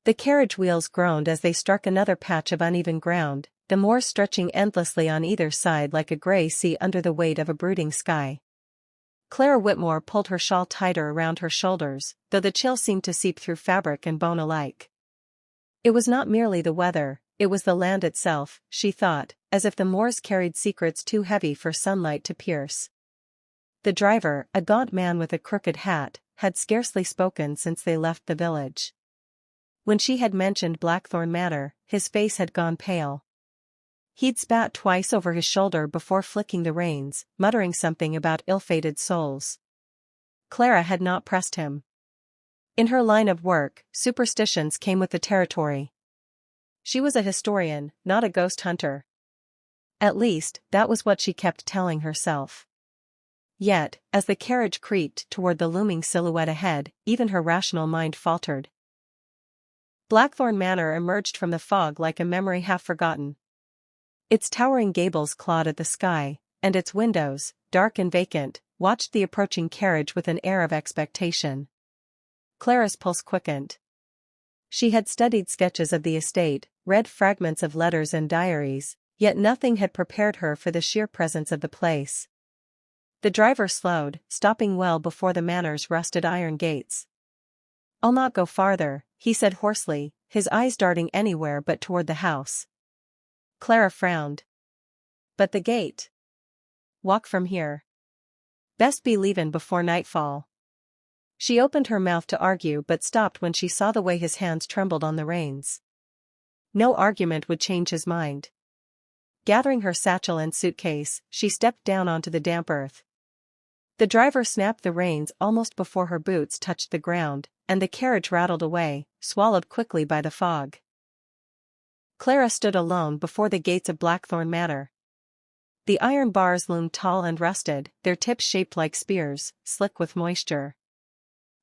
The carriage wheels groaned as they struck another patch of uneven ground, the moors stretching endlessly on either side like a grey sea under the weight of a brooding sky. Clara Whitmore pulled her shawl tighter around her shoulders, though the chill seemed to seep through fabric and bone alike. It was not merely the weather, it was the land itself, she thought, as if the moors carried secrets too heavy for sunlight to pierce. The driver, a gaunt man with a crooked hat, had scarcely spoken since they left the village. When she had mentioned Blackthorn Manor, his face had gone pale. He'd spat twice over his shoulder before flicking the reins, muttering something about ill-fated souls. Clara had not pressed him. In her line of work, superstitions came with the territory. She was a historian, not a ghost hunter. At least, that was what she kept telling herself. Yet, as the carriage creaked toward the looming silhouette ahead, even her rational mind faltered. Blackthorn Manor emerged from the fog like a memory half forgotten. Its towering gables clawed at the sky, and its windows, dark and vacant, watched the approaching carriage with an air of expectation. Clara's pulse quickened. She had studied sketches of the estate, read fragments of letters and diaries, yet nothing had prepared her for the sheer presence of the place. The driver slowed, stopping well before the manor's rusted iron gates. "I'll not go farther," he said hoarsely, his eyes darting anywhere but toward the house. Clara frowned. "But the gate?" "Walk from here. Best be leavin' before nightfall." She opened her mouth to argue but stopped when she saw the way his hands trembled on the reins. No argument would change his mind. Gathering her satchel and suitcase, she stepped down onto the damp earth. The driver snapped the reins almost before her boots touched the ground, and the carriage rattled away, swallowed quickly by the fog. Clara stood alone before the gates of Blackthorn Manor. The iron bars loomed tall and rusted, their tips shaped like spears, slick with moisture.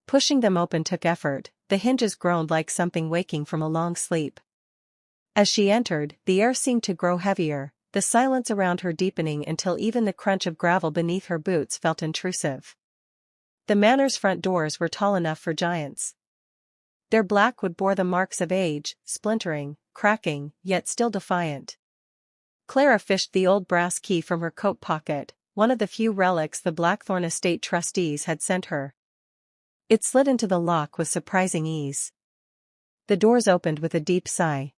Pushing them open took effort, the hinges groaned like something waking from a long sleep. As she entered, the air seemed to grow heavier, the silence around her deepening until even the crunch of gravel beneath her boots felt intrusive. The manor's front doors were tall enough for giants. Their black wood bore the marks of age, splintering, cracking, yet still defiant. Clara fished the old brass key from her coat pocket, one of the few relics the Blackthorn estate trustees had sent her. It slid into the lock with surprising ease. The doors opened with a deep sigh.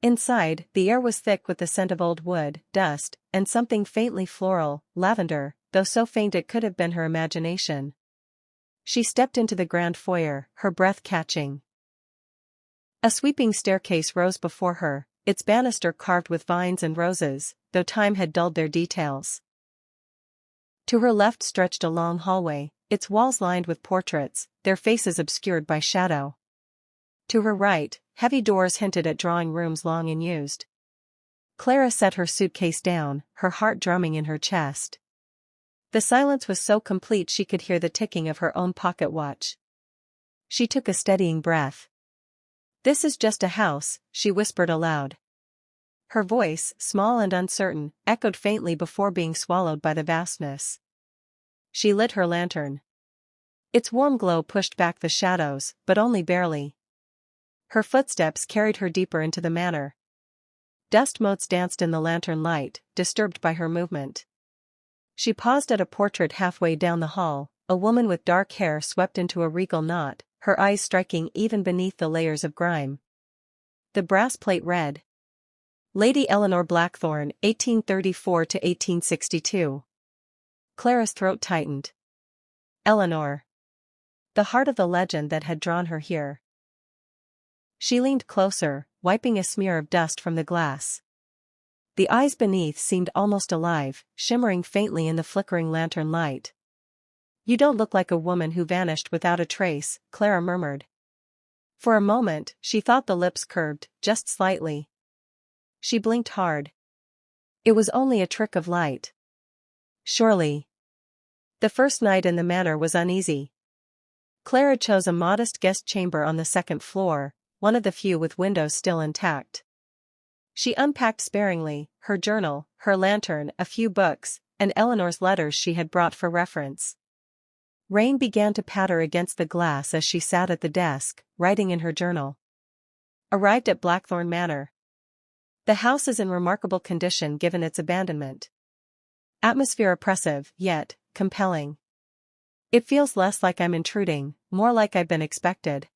Inside, the air was thick with the scent of old wood, dust, and something faintly floral, lavender, though so faint it could have been her imagination. She stepped into the grand foyer, her breath catching. A sweeping staircase rose before her, its banister carved with vines and roses, though time had dulled their details. To her left stretched a long hallway, its walls lined with portraits, their faces obscured by shadow. To her right, heavy doors hinted at drawing rooms long unused. Clara set her suitcase down, her heart drumming in her chest. The silence was so complete she could hear the ticking of her own pocket watch. She took a steadying breath. "This is just a house," she whispered aloud. Her voice, small and uncertain, echoed faintly before being swallowed by the vastness. She lit her lantern. Its warm glow pushed back the shadows, but only barely. Her footsteps carried her deeper into the manor. Dust motes danced in the lantern light, disturbed by her movement. She paused at a portrait halfway down the hall, a woman with dark hair swept into a regal knot, her eyes striking even beneath the layers of grime. The brass plate read, "Lady Eleanor Blackthorn, 1834 to 1862. Clara's throat tightened. Eleanor. The heart of the legend that had drawn her here. She leaned closer, wiping a smear of dust from the glass. The eyes beneath seemed almost alive, shimmering faintly in the flickering lantern light. "You don't look like a woman who vanished without a trace," Clara murmured. For a moment, she thought the lips curved, just slightly. She blinked hard. It was only a trick of light. Surely. The first night in the manor was uneasy. Clara chose a modest guest chamber on the second floor, one of the few with windows still intact. She unpacked sparingly, her journal, her lantern, a few books, and Eleanor's letters she had brought for reference. Rain began to patter against the glass as she sat at the desk, writing in her journal. Arrived at Blackthorn Manor. The house is in remarkable condition given its abandonment. Atmosphere oppressive, yet compelling. It feels less like I'm intruding, more like I've been expected.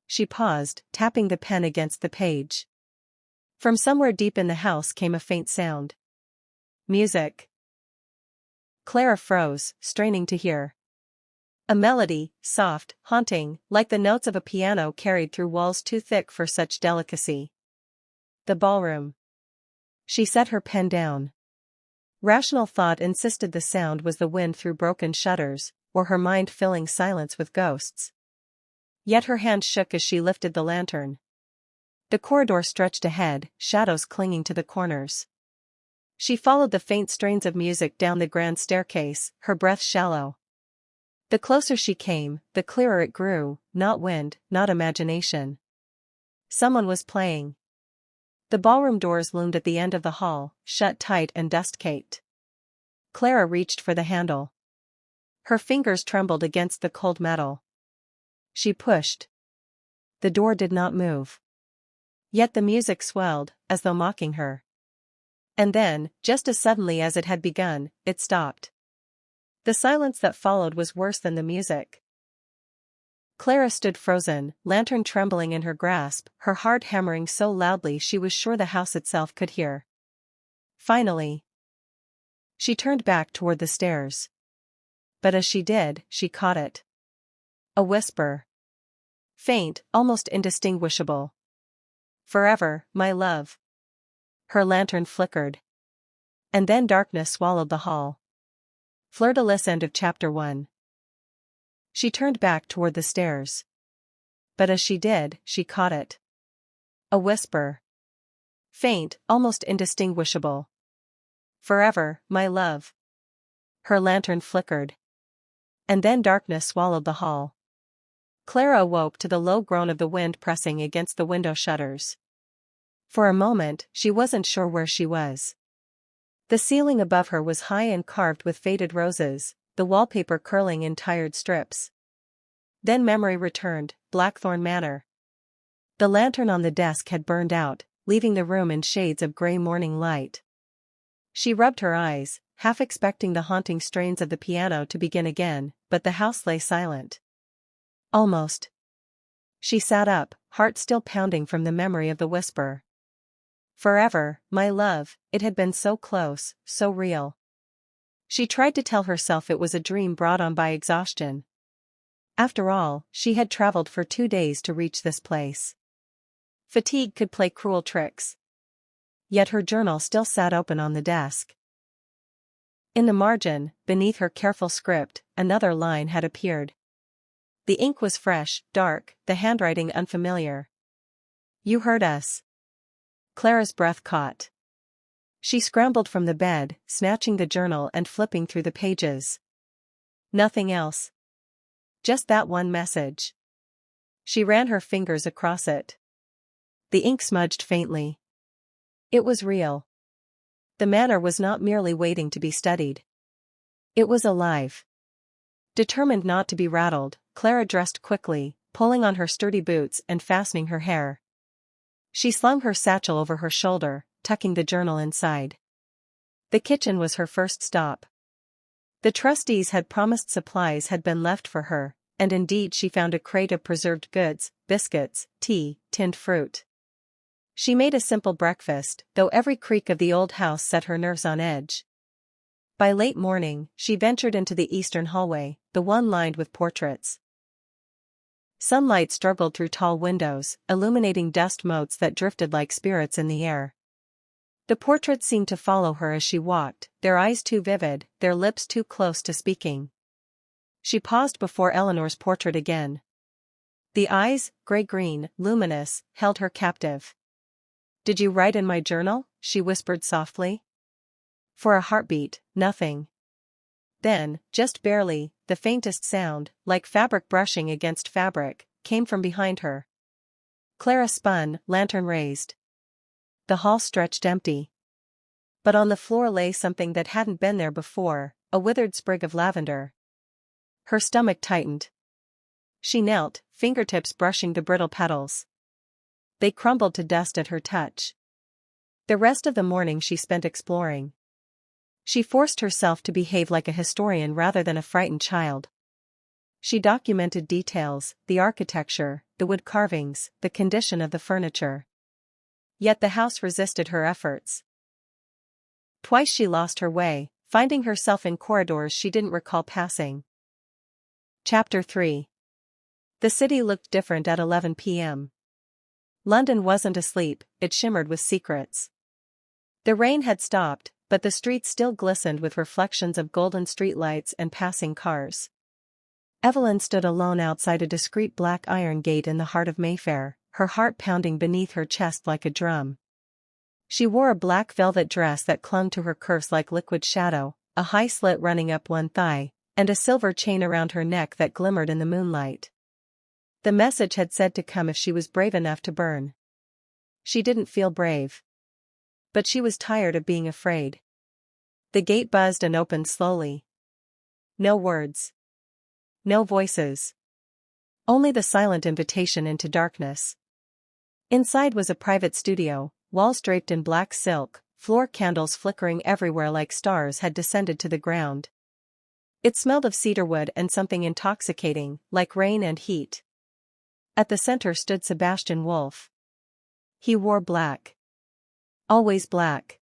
She paused, tapping the pen against the page. From somewhere deep in the house came a faint sound. Music. Clara froze, straining to hear. A melody, soft, haunting, like the notes of a piano carried through walls too thick for such delicacy. The ballroom. She set her pen down. Rational thought insisted the sound was the wind through broken shutters, or her mind filling silence with ghosts. Yet her hand shook as she lifted the lantern. The corridor stretched ahead, shadows clinging to the corners. She followed the faint strains of music down the grand staircase, her breath shallow. The closer she came, the clearer it grew, not wind, not imagination. Someone was playing. The ballroom doors loomed at the end of the hall, shut tight and dust-caked. Clara reached for the handle. Her fingers trembled against the cold metal. She pushed. The door did not move. Yet the music swelled, as though mocking her. And then, just as suddenly as it had begun, it stopped. The silence that followed was worse than the music. Clara stood frozen, lantern trembling in her grasp, her heart hammering so loudly she was sure the house itself could hear. Finally, she turned back toward the stairs. But as she did, she caught it. A whisper. Faint, almost indistinguishable. Forever, my love. Her lantern flickered. And then darkness swallowed the hall. Fleur-de-lis. End of Chapter 1. She turned back toward the stairs. But as she did, she caught it. A whisper. Faint, almost indistinguishable. Forever, my love. Her lantern flickered. And then darkness swallowed the hall. Clara awoke to the low groan of the wind pressing against the window shutters. For a moment, she wasn't sure where she was. The ceiling above her was high and carved with faded roses, the wallpaper curling in tired strips. Then memory returned, Blackthorn Manor. The lantern on the desk had burned out, leaving the room in shades of grey morning light. She rubbed her eyes, half expecting the haunting strains of the piano to begin again, but the house lay silent. Almost. She sat up, heart still pounding from the memory of the whisper. Forever, my love, it had been so close, so real. She tried to tell herself it was a dream brought on by exhaustion. After all, she had traveled for 2 days to reach this place. Fatigue could play cruel tricks. Yet her journal still sat open on the desk. In the margin, beneath her careful script, another line had appeared. The ink was fresh, dark, the handwriting unfamiliar. You heard us. Clara's breath caught. She scrambled from the bed, snatching the journal and flipping through the pages. Nothing else. Just that one message. She ran her fingers across it. The ink smudged faintly. It was real. The manor was not merely waiting to be studied. It was alive. Determined not to be rattled, Clara dressed quickly, pulling on her sturdy boots and fastening her hair. She slung her satchel over her shoulder, tucking the journal inside. The kitchen was her first stop. The trustees had promised supplies had been left for her, and indeed she found a crate of preserved goods, biscuits, tea, tinned fruit. She made a simple breakfast, though every creak of the old house set her nerves on edge. By late morning, she ventured into the eastern hallway, the one lined with portraits. Sunlight struggled through tall windows, illuminating dust motes that drifted like spirits in the air. The portraits seemed to follow her as she walked, their eyes too vivid, their lips too close to speaking. She paused before Eleanor's portrait again. The eyes, grey-green, luminous, held her captive. "Did you write in my journal?" she whispered softly. For a heartbeat, nothing. Then, just barely, the faintest sound, like fabric brushing against fabric, came from behind her. Clara spun, lantern raised. The hall stretched empty. But on the floor lay something that hadn't been there before, a withered sprig of lavender. Her stomach tightened. She knelt, fingertips brushing the brittle petals. They crumbled to dust at her touch. The rest of the morning she spent exploring. She forced herself to behave like a historian rather than a frightened child. She documented details, the architecture, the wood carvings, the condition of the furniture. Yet the house resisted her efforts. Twice she lost her way, finding herself in corridors she didn't recall passing. Chapter 3. The city looked different at 11 p.m. London wasn't asleep, it shimmered with secrets. The rain had stopped, but the streets still glistened with reflections of golden streetlights and passing cars. Evelyn stood alone outside a discreet black iron gate in the heart of Mayfair, her heart pounding beneath her chest like a drum. She wore a black velvet dress that clung to her curves like liquid shadow, a high slit running up one thigh, and a silver chain around her neck that glimmered in the moonlight. The message had said to come if she was brave enough to burn. She didn't feel brave. But she was tired of being afraid. The gate buzzed and opened slowly. No words. No voices. Only the silent invitation into darkness. Inside was a private studio, walls draped in black silk, floor candles flickering everywhere like stars had descended to the ground. It smelled of cedarwood and something intoxicating, like rain and heat. At the center stood Sebastian Wolfe. He wore black. Always black.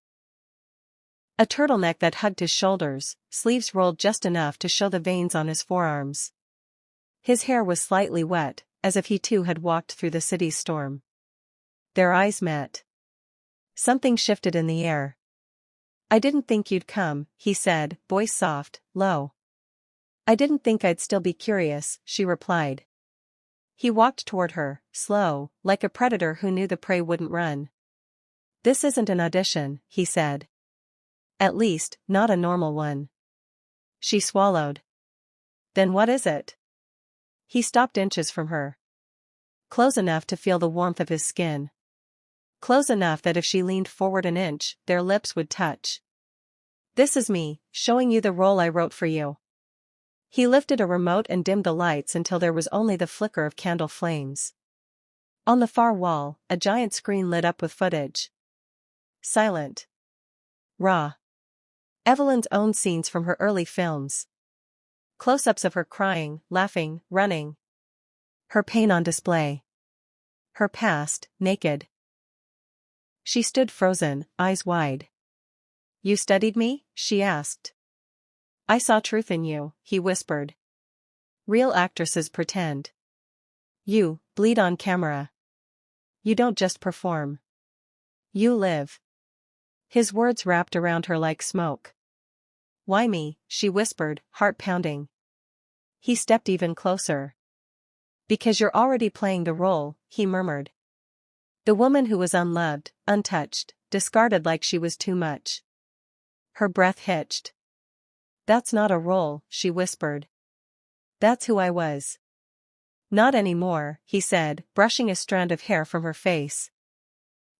A turtleneck that hugged his shoulders, sleeves rolled just enough to show the veins on his forearms. His hair was slightly wet, as if he too had walked through the city's storm. Their eyes met. Something shifted in the air. "I didn't think you'd come," he said, voice soft, low. "I didn't think I'd still be curious," she replied. He walked toward her, slow, like a predator who knew the prey wouldn't run. "This isn't an audition," he said. "At least, not a normal one." She swallowed. "Then what is it?" He stopped inches from her. Close enough to feel the warmth of his skin. Close enough that if she leaned forward an inch, their lips would touch. "This is me, showing you the role I wrote for you." He lifted a remote and dimmed the lights until there was only the flicker of candle flames. On the far wall, a giant screen lit up with footage. Silent. Raw. Evelyn's own scenes from her early films. Close-ups of her crying, laughing, running. Her pain on display. Her past, naked. She stood frozen, eyes wide. "You studied me?" she asked. "I saw truth in you," he whispered. "Real actresses pretend. You bleed on camera. You don't just perform. You live." His words wrapped around her like smoke. "Why me?" she whispered, heart pounding. He stepped even closer. "Because you're already playing the role," he murmured. The woman who was unloved, untouched, discarded like she was too much. Her breath hitched. "That's not a role," she whispered. "That's who I was." "Not anymore," he said, brushing a strand of hair from her face.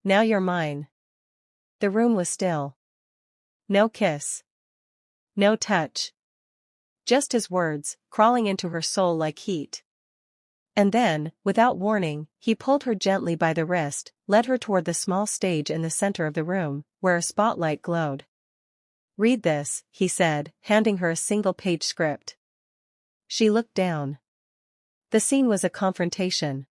"Now you're mine." The room was still. No kiss. No touch. Just his words, crawling into her soul like heat. And then, without warning, he pulled her gently by the wrist, led her toward the small stage in the center of the room, where a spotlight glowed. "Read this," he said, handing her a single-page script. She looked down. The scene was a confrontation.